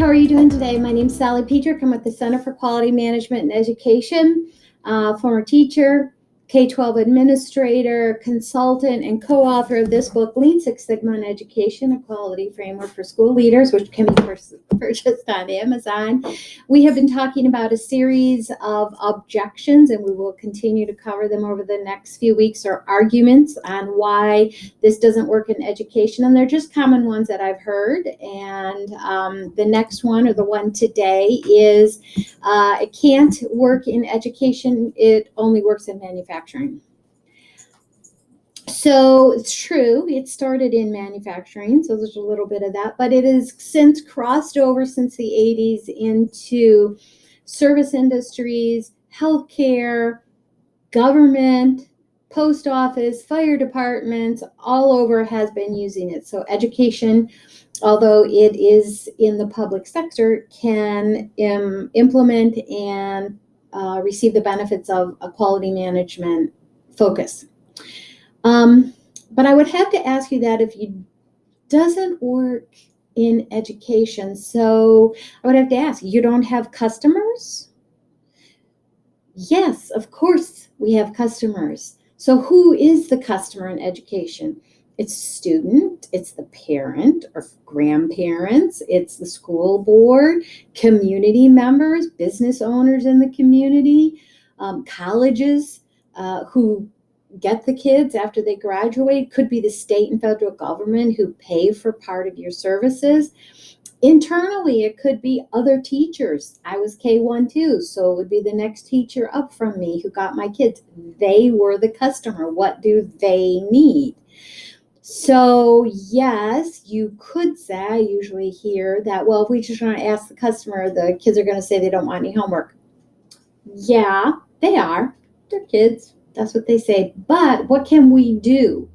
how are you doing today? My name is Sally Petrick. I'm with the Center for Quality Management and Education, former teacher, K-12 administrator, consultant, and co-author of this book, Lean Six Sigma in Education, a Quality Framework for School Leaders, which can be purchased on Amazon. We have been talking about a series of objections, and we will continue to cover them over the next few weeks, or arguments on why this doesn't work in education. And they're just common ones that I've heard. And the next one, or the one today, is it can't work in education. It only works in manufacturing. So it's true, it started in manufacturing, so there's a little bit of that, but it has since crossed over since the 80s into service industries, healthcare, government, post office, fire departments, all over has been using it. So education, although it is in the public sector, can implement and receive the benefits of a quality management focus. But I would have to ask you that if it doesn't work in education. So I would have to ask, you don't have customers? Yes, of course we have customers. So who is the customer in education? It's student, it's the parent or grandparents, it's the school board, community members, business owners in the community, colleges who get the kids after they graduate, could be the state and federal government who pay for part of your services. Internally, it could be other teachers. I was K-1 too, so it would be the next teacher up from me who got my kids. They were the customer. What do they need? So yes, you could say, I usually hear that, well, if we just want to ask the customer, the kids are going to say they don't want any homework. Yeah, they are. They're kids. That's what they say. But what can we do?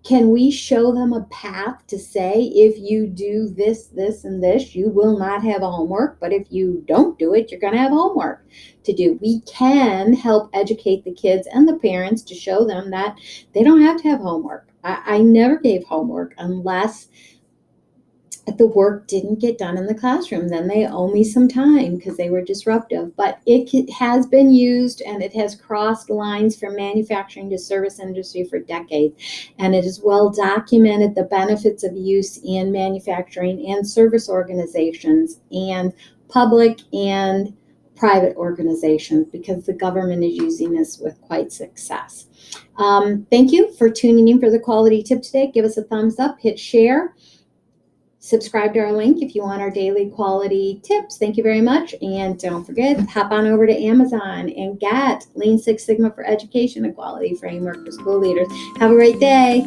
Can we show them a path to say, if you do this, this, and this, you will not have homework. But if you don't do it, you're going to have homework to do. We can help educate the kids and the parents to show them that they don't have to have homework. I never gave homework unless the work didn't get done in the classroom. Then they owe me some time because they were disruptive. But it has been used, and it has crossed lines from manufacturing to service industry for decades. And it is well documented, the benefits of use in manufacturing and service organizations and public and private organizations, because the government is using this with quite success. Thank you for tuning in for the quality tip today. Give us a thumbs up, hit share. Subscribe to our link if you want our daily quality tips. Thank you very much. And don't forget, hop on over to Amazon and get Lean Six Sigma for Education, a Quality Framework for School Leaders. Have a great day.